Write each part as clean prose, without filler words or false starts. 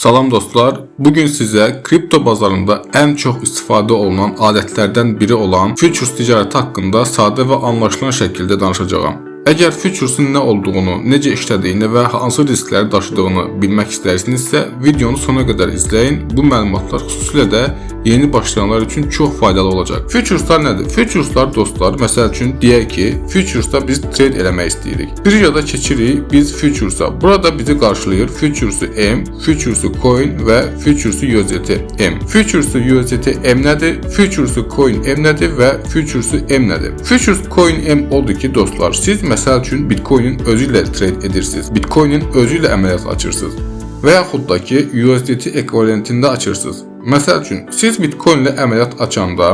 Salam dostlar, bugün size kripto bazarında en çok istifade olunan adetlerden biri olan futures ticareti hakkında sade ve anlaşılan şekilde danışacağım. Eğer futures'un ne olduğunu, necə işlədiyini və hansı riskləri daşıdığını bilmək istəyirsinizsə, videonu sona qədər izləyin. Bu məlumatlar xüsusilə də yeni başlayanlar üçün çox faydalı olacaq. Futures'lar nədir? Futures'lar dostlar, məsəl üçün deyək ki, futures'da biz trade eləmək istəyirik. Birjada keçirik biz futures'a. Burada bizi qarşılayır futures'u M, futures'u coin və futures'u USDT M. Futures'u USDT M nədir? Futures'u coin M nədir və futures'u M nədir? Futures coin M odur ki, dostlar, siz məsəl üçün Bitcoin'in özü ilə trade edirsiniz. Bitcoin'in özü ilə əməliyyat açırsınız. Və yaxud da ki, USDT ekvivalentində açırsınız. Məsəl üçün, siz Bitcoin ilə əməliyyat açanda,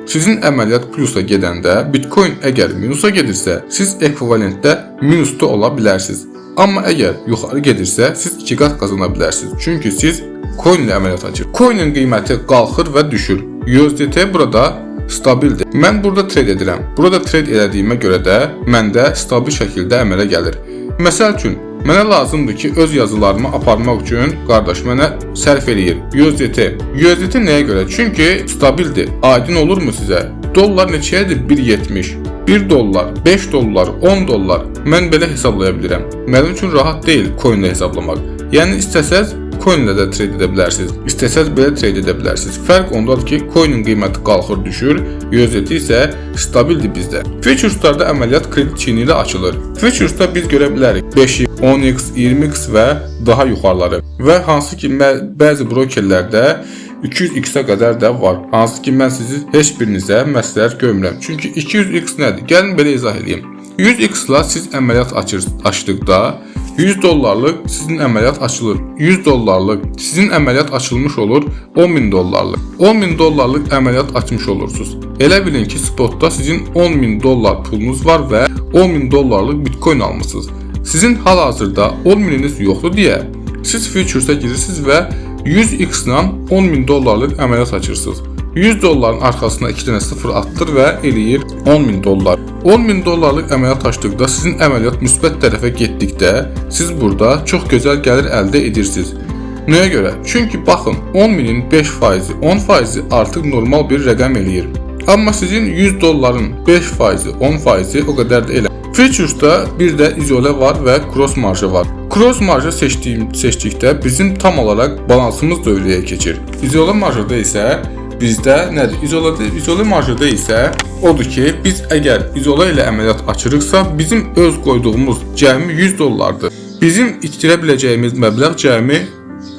sizin əməliyyat plusa gedəndə, Bitcoin əgər minusa gedirsə, siz ekvivalentdə minusda ola bilərsiniz. Amma əgər yuxarı gedirsə, siz 2 qat qazana bilərsiniz. Çünki siz coin ilə əməliyyat açırsınız. Coin'in qiyməti qalxır və düşür. USDT burada stabildir. Mən burada trade edirəm. Burada trade elədiyimə görə də məndə stabil şəkildə əmələ gəlir. Məsəl üçün, mənə lazımdır ki, öz yazılarımı aparmaq üçün qardaş mənə sərf eləyir. USDT. USDT nəyə görə? Çünki stabildir. Aydın olurmu sizə? Dollar neçəyədir? 1.70. 1 dollar, 5 dollar, 10 dollar. Mən belə hesablaya bilirəm. Mənim üçün rahat deyil coin ilə hesablamaq. Yəni istəsəz coin ilə də trade edə bilərsiniz. İstəsəz belə trade edə bilərsiniz. Fərq ondadır ki, coinin qiyməti qalxır, düşür, USDT isə stabildir bizdə. Futures'larda əməliyyat kredit çini ilə açılır. Futures'da biz görə bilərik 5x, 10x, 20x və daha yuxarıları. Və hansı ki, bəzi brokerlərdə 200x-ə qədər də var. Hansı ki, mən sizi heç birinizə məsləhət görmürəm. Çünki 200x nədir? Gəlin belə izah edeyim. 100x-la siz əməliyyat açdıqda 100 dollarlıq sizin əməliyyat açılır. 100 dollarlıq sizin əməliyyat açılmış olur 10.000 dollarlıq. 10.000 dollarlıq əməliyyat açmış olursunuz. Elə bilin ki, spotda sizin 10.000 dollar pulunuz var və 10.000 dollarlıq Bitcoin almışsınız. Sizin hal-hazırda 10.000'iniz yoxdur deyə siz futures'a girirsiniz və 100x ilə 10.000 dollarlıq əməliyyat açırsınız. 100 dolların arxasına 2 dənə sıfır atdır və eləyir 10.000 dollar. 10.000 dollarlıq əməliyyat açdıqda sizin əməliyyat müsbət tərəfə getdikdə siz burada çox gözəl gəlir əldə edirsiniz. Nəyə görə? Çünki baxın, 10.000'in 5%, 10% artıq normal bir rəqəm eləyir. Amma sizin 100 dolların 5%, 10% o qədər də elə. Futures'da bir də izolə var və cross marja var. Cross marja seçdikdə bizim tam olaraq balansımız dövrəyə keçir. İzolə marjada isə bizdə nədir? İzolə marjada isə odur ki, biz əgər izolə ilə əməliyyat açırıqsa, bizim öz qoyduğumuz cəmi 100 dollardır. Bizim itirə biləcəyimiz məbləğ cəmi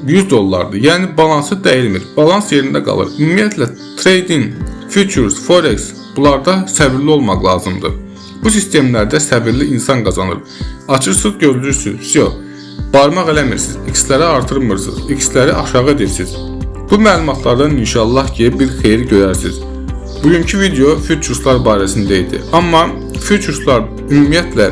100 dollardır. Yəni balansı dəyilmir. Balans yerində qalır. Ümumiyyətlə trading, futures, forex bunlarda səbirli olmaq lazımdır. Bu sistemlərdə səbirli insan qazanır. Açırsınız, gözləyirsiniz. Barmaq eləmirsiniz. X-ləri artırmırsınız. X-ləri aşağı edirsiniz. Bu məlumatlardan inşallah ki, bir xeyir görərsiniz. Bugünkü video futures'lar barəsində idi. Amma futures'lar ümumiyyətlə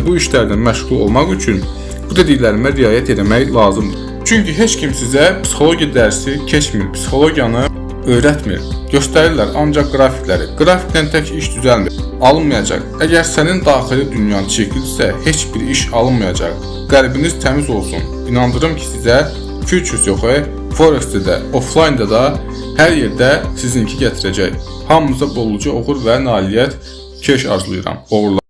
bu işlərdən məşğul olmaq üçün bu dediklərimə riayət etmək lazımdır. Çünki heç kim sizə psixologiya dərsi keçmir, psixologiyanı öyrətmir. Göstərirlər ancaq qrafikləri. Grafikdən tək iş düzəlmir, alınmayacaq. Əgər sənin daxili dünyan çirklidirsə, heç bir iş alınmayacaq. Qəlbiniz təmiz olsun. İnandırım ki, sizə futures yox, forex'də də, offline'da da hər yerdə sizinki gətirəcək. Hamınıza bolluca uğur və nailiyyət keş arzulayıram. Uğurlar.